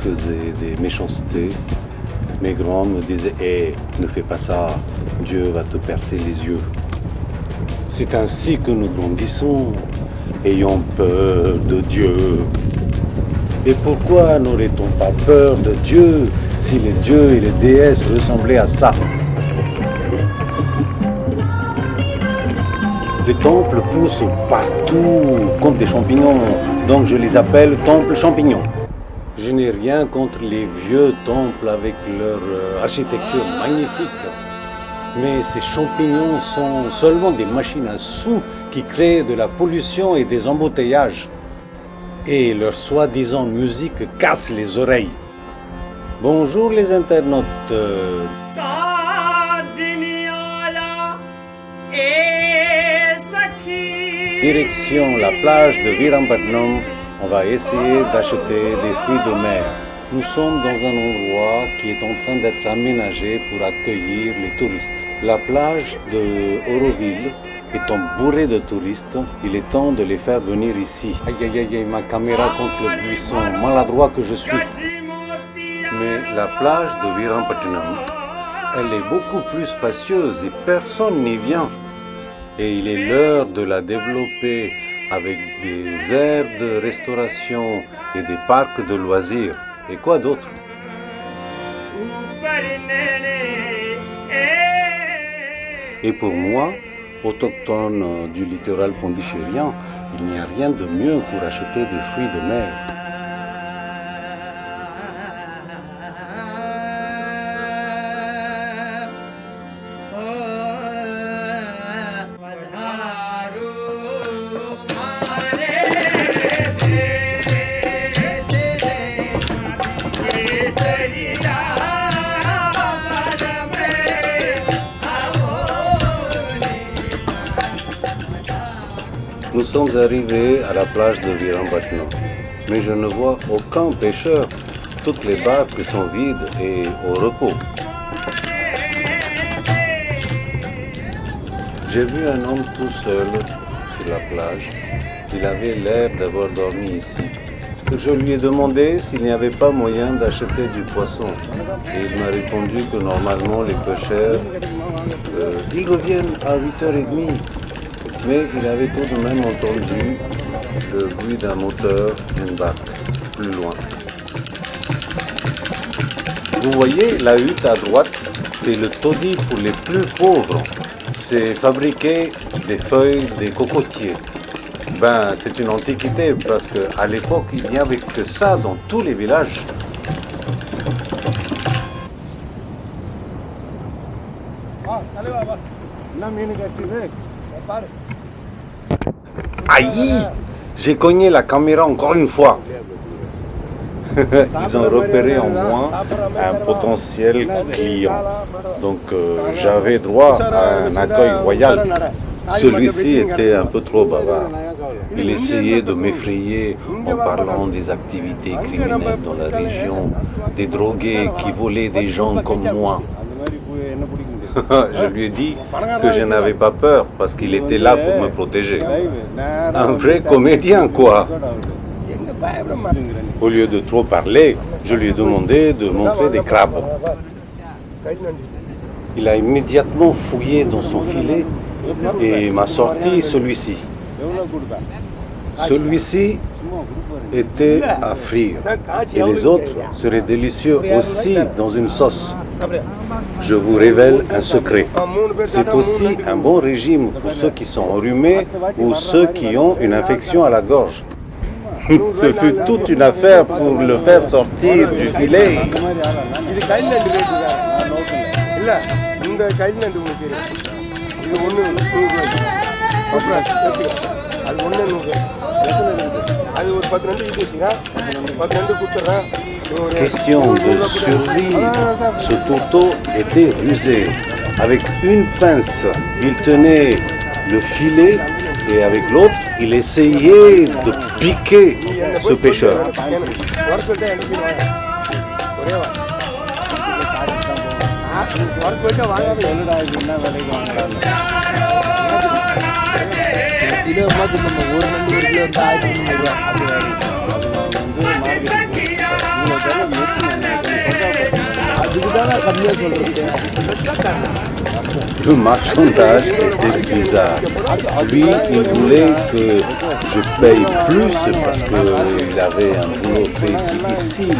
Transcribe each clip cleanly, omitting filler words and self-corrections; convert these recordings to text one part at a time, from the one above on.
faisaient des méchancetés, mes grands me disaient « Hé, ne fais pas ça, Dieu va te percer les yeux ». C'est ainsi que nous grandissons, ayant peur de Dieu. Et pourquoi n'aurait-on pas peur de Dieu si les dieux et les déesses ressemblaient à ça? Les temples poussent partout comme des champignons, donc je les appelle temples champignons. Je n'ai rien contre les vieux temples avec leur architecture magnifique. Mais ces champignons sont seulement des machines à sous qui créent de la pollution et des embouteillages. Et leur soi-disant musique casse les oreilles. Bonjour les internautes. Direction la plage de Virambatnam, on va essayer d'acheter des fruits de mer. Nous sommes dans un endroit qui est en train d'être aménagé pour accueillir les touristes. La plage de Auroville étant bourrée de touristes, il est temps de les faire venir ici. Aïe aïe aïe, ma caméra contre le buisson, maladroit que je suis. Mais la plage de Virambatnam, elle est beaucoup plus spacieuse et personne n'y vient. Et il est l'heure de la développer avec des aires de restauration et des parcs de loisirs. Et quoi d'autre? Et pour moi, autochtone du littoral pondichérien, il n'y a rien de mieux pour acheter des fruits de mer. Nous sommes arrivés à la plage de Virambatnam, mais je ne vois aucun pêcheur. Toutes les barques sont vides et au repos. J'ai vu un homme tout seul sur la plage. Il avait l'air d'avoir dormi ici. Je lui ai demandé s'il n'y avait pas moyen d'acheter du poisson. Et il m'a répondu que normalement les pêcheurs, ils reviennent à 8h30. Mais il avait tout de même entendu le bruit d'un moteur d'une barque plus loin. Vous voyez la hutte à droite, c'est le taudis pour les plus pauvres. C'est fabriquer des feuilles des cocotiers. C'est une antiquité parce qu'à l'époque, il n'y avait que ça dans tous les villages. Aïe! J'ai cogné la caméra encore une fois. Ils ont repéré en moi un potentiel client. Donc j'avais droit à un accueil royal. Celui-ci était un peu trop bavard. Il essayait de m'effrayer en parlant des activités criminelles dans la région, des drogués qui volaient des gens comme moi. Je lui ai dit que je n'avais pas peur parce qu'il était là pour me protéger. Un vrai comédien, quoi. Au lieu de trop parler, je lui ai demandé de montrer des crabes. Il a immédiatement fouillé dans son filet et m'a sorti celui-ci. Celui-ci était à frire et les autres seraient délicieux aussi dans une sauce. Je vous révèle un secret. C'est aussi un bon régime pour ceux qui sont enrhumés ou ceux qui ont une infection à la gorge. Ce fut toute une affaire pour le faire sortir du filet. Question de survie, ce tourteau était rusé. Avec une pince, il tenait le filet et avec l'autre, il essayait de piquer ce pêcheur. Le marchandage était bizarre. Lui, il voulait que je paye plus parce qu'il avait un boulot très difficile.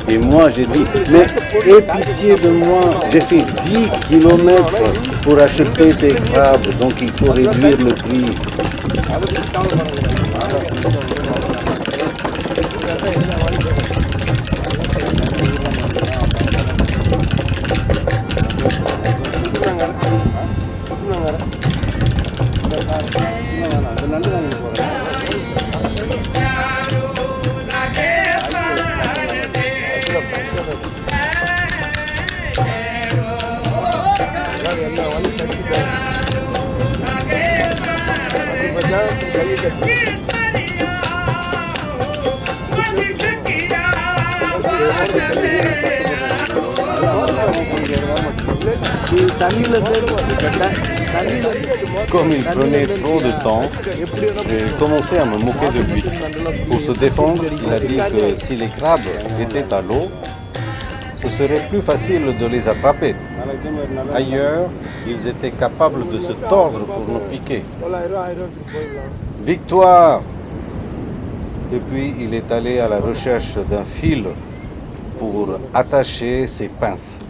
Et moi, j'ai dit, mais aie pitié de moi, j'ai fait 10 kilomètres pour acheter tes crabes, donc il faut réduire le prix. Comme il prenait trop de temps, j'ai commencé à me moquer de lui. Pour se défendre, il a dit que si les crabes étaient à l'eau, ce serait plus facile de les attraper. Ailleurs, ils étaient capables de se tordre pour nous piquer. Victoire! Et puis, il est allé à la recherche d'un fil pour attacher ses pinces.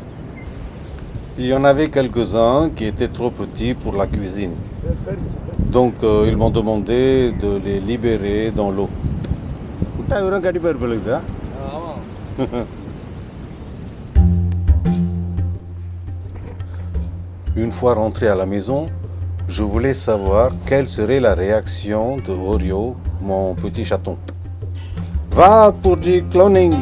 Il y en avait quelques-uns qui étaient trop petits pour la cuisine. Donc, ils m'ont demandé de les libérer dans l'eau. Une fois rentré à la maison, je voulais savoir quelle serait la réaction de Oreo, mon petit chaton. Va pour du cloning!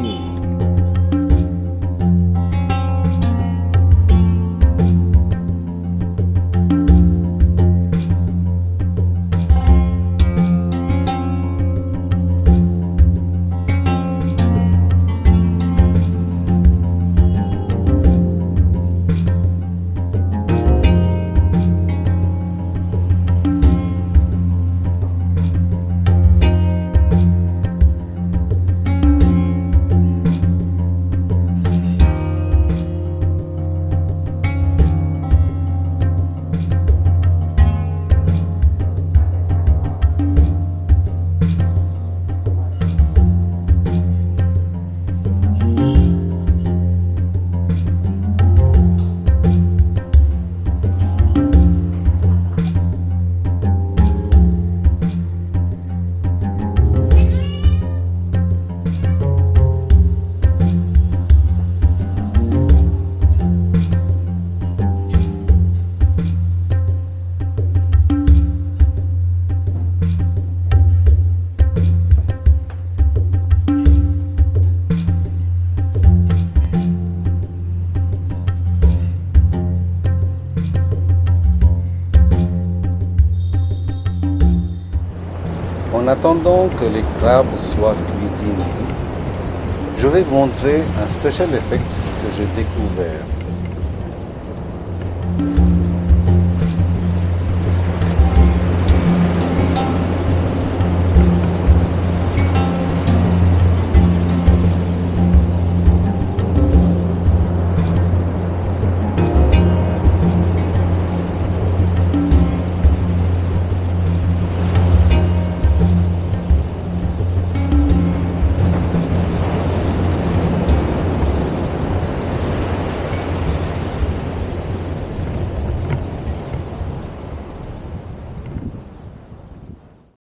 En attendant que les crabes soient cuisinés, je vais vous montrer un special effect que j'ai découvert.